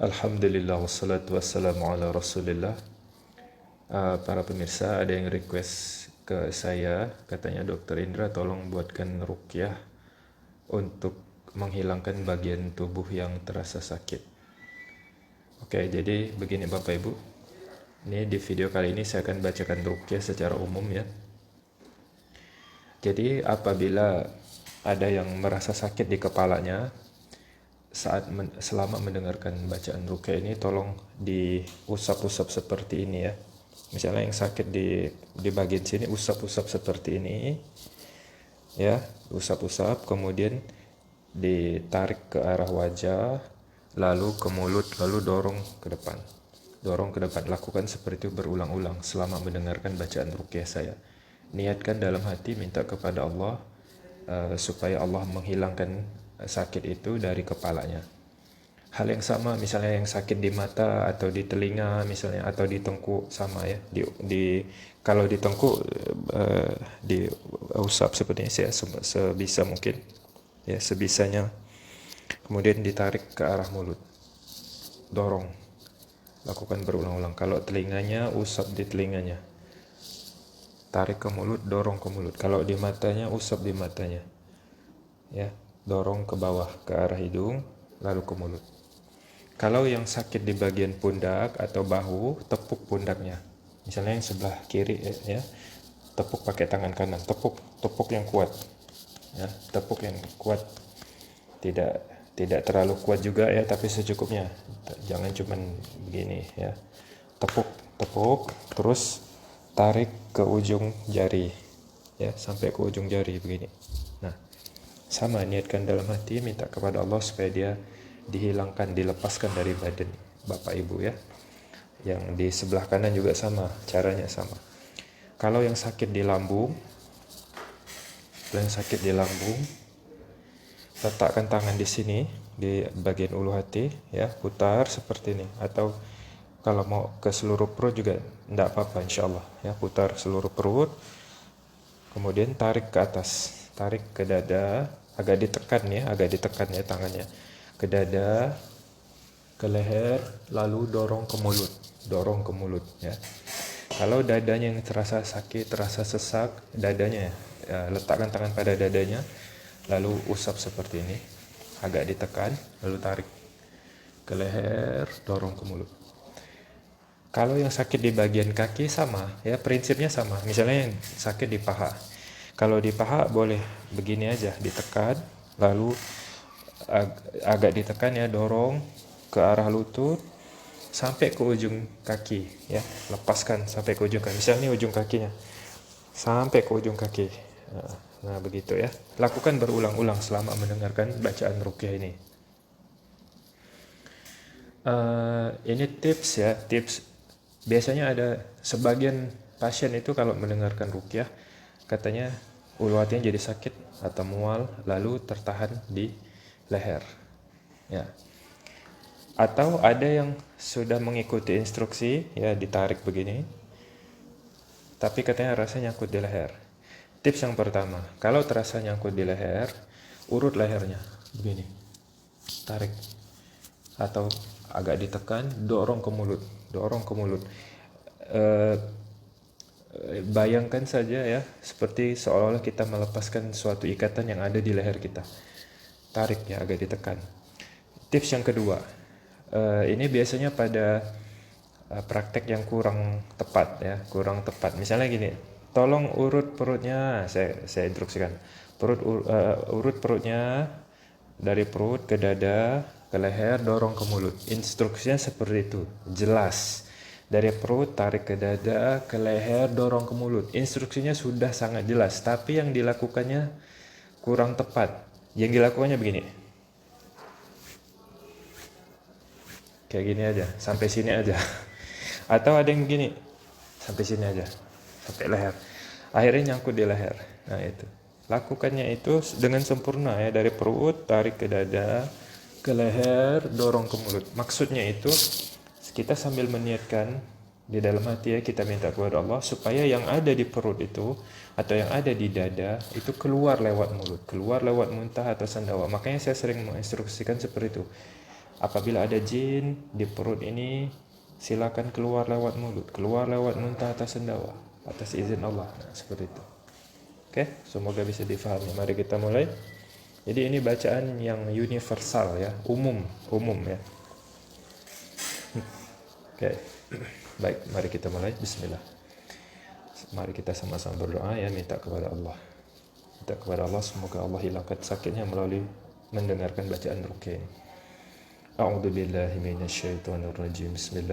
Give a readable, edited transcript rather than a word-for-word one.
Alhamdulillah wassalatu wassalamu ala rasulillah. Para pemirsa, ada yang request ke saya, katanya Dokter Indra tolong buatkan ruqyah untuk menghilangkan bagian tubuh yang terasa sakit. Oke, jadi begini Bapak Ibu. Ini di video kali ini saya akan bacakan ruqyah secara umum ya. Jadi apabila ada yang merasa sakit di kepalanya selama mendengarkan bacaan ruqyah ini, tolong diusap-usap seperti ini ya. Misalnya yang sakit di bagian sini, usap-usap seperti ini ya, usap-usap, kemudian ditarik ke arah wajah, lalu ke mulut, lalu dorong ke depan. Lakukan seperti itu berulang-ulang selama mendengarkan bacaan ruqyah saya. Niatkan dalam hati, minta kepada Allah supaya Allah menghilangkan sakit itu dari kepalanya. Hal yang sama misalnya yang sakit di mata atau di telinga misalnya, atau di tengkuk, sama ya. Kalau di tengkuk diusap seperti ini ya, sebisa mungkin ya, sebisanya. Kemudian ditarik ke arah mulut, dorong, lakukan berulang-ulang. Kalau telinganya, usap di telinganya, tarik ke mulut, dorong ke mulut. Kalau di matanya, usap di matanya ya, dorong ke bawah ke arah hidung, lalu ke mulut. Kalau yang sakit di bagian pundak atau bahu, tepuk pundaknya. Misalnya yang sebelah kiri ya, tepuk pakai tangan kanan, tepuk yang kuat ya, tepuk yang kuat. Tidak terlalu kuat juga ya, tapi secukupnya. Jangan cuman begini ya. Tepuk, terus tarik ke ujung jari ya, sampai ke ujung jari begini. Nah, sama, niatkan dalam hati, minta kepada Allah supaya dia dihilangkan, dilepaskan dari badan Bapak Ibu ya. Yang di sebelah kanan juga sama, caranya sama. Kalau yang sakit di lambung, letakkan tangan di sini, di bagian ulu hati ya, putar seperti ini. Atau kalau mau ke seluruh perut juga tidak apa-apa insyaallah ya, putar seluruh perut. Kemudian tarik ke atas, tarik ke dada, agak ditekan ya tangannya, ke dada, ke leher, lalu dorong ke mulut ya. Kalau dadanya yang terasa sakit, terasa sesak dadanya ya, letakkan tangan pada dadanya, lalu usap seperti ini, agak ditekan, lalu tarik ke leher, dorong ke mulut. Kalau yang sakit di bagian kaki, sama ya, prinsipnya sama. Misalnya yang sakit di paha, kalau di paha boleh begini aja, ditekan, lalu agak ditekan ya, dorong ke arah lutut sampai ke ujung kaki ya, lepaskan sampai ke ujung kaki. Misalnya ini ujung kakinya, sampai ke ujung kaki. Nah begitu ya, lakukan berulang-ulang selama mendengarkan bacaan ruqyah ini. Ini tips ya, tips. Biasanya ada sebagian pasien itu kalau mendengarkan ruqyah, katanya ulu hatinya jadi sakit atau mual, lalu tertahan di leher ya. Atau ada yang sudah mengikuti instruksi ya, ditarik begini, tapi katanya rasanya nyangkut di leher. Tips yang pertama, kalau terasa nyangkut di leher, urut lehernya begini, tarik, atau agak ditekan, dorong ke mulut. Bayangkan saja ya, seperti seolah-olah kita melepaskan suatu ikatan yang ada di leher kita. Tarik ya, agak ditekan. Tips yang kedua, ini biasanya pada praktek yang kurang tepat. Misalnya gini, tolong urut perutnya, saya instruksikan. Urut perutnya dari perut ke dada, ke leher, dorong ke mulut. Instruksinya seperti itu, jelas. Dari perut tarik ke dada, ke leher, dorong ke mulut. Instruksinya sudah sangat jelas, tapi yang dilakukannya kurang tepat. Yang dilakukannya begini, kayak gini aja, sampai sini aja. Atau ada yang begini, sampai sini aja, sampai leher, akhirnya nyangkut di leher. Nah itu, lakukannya itu dengan sempurna ya, dari perut tarik ke dada, ke leher, dorong ke mulut. Maksudnya itu kita sambil meniatkan di dalam hati ya, kita minta kepada Allah supaya yang ada di perut itu atau yang ada di dada itu keluar lewat mulut, keluar lewat muntah atau sendawa. Makanya saya sering menginstruksikan seperti itu. Apabila ada jin di perut ini, silakan keluar lewat mulut, keluar lewat muntah atas sendawa, atas izin Allah. Nah, seperti itu. Oke, semoga bisa difahami. Mari kita mulai. Jadi ini bacaan yang universal ya, umum ya. Oke. Baik, mari kita mulai. Bismillah. Mari kita sama-sama berdoa ya, minta kepada Allah. Minta kepada Allah semoga Allah hilangkan sakitnya melalui mendengarkan bacaan ruqyah ini. A'udzubillahi minasyaitonirrajim. Bismillah.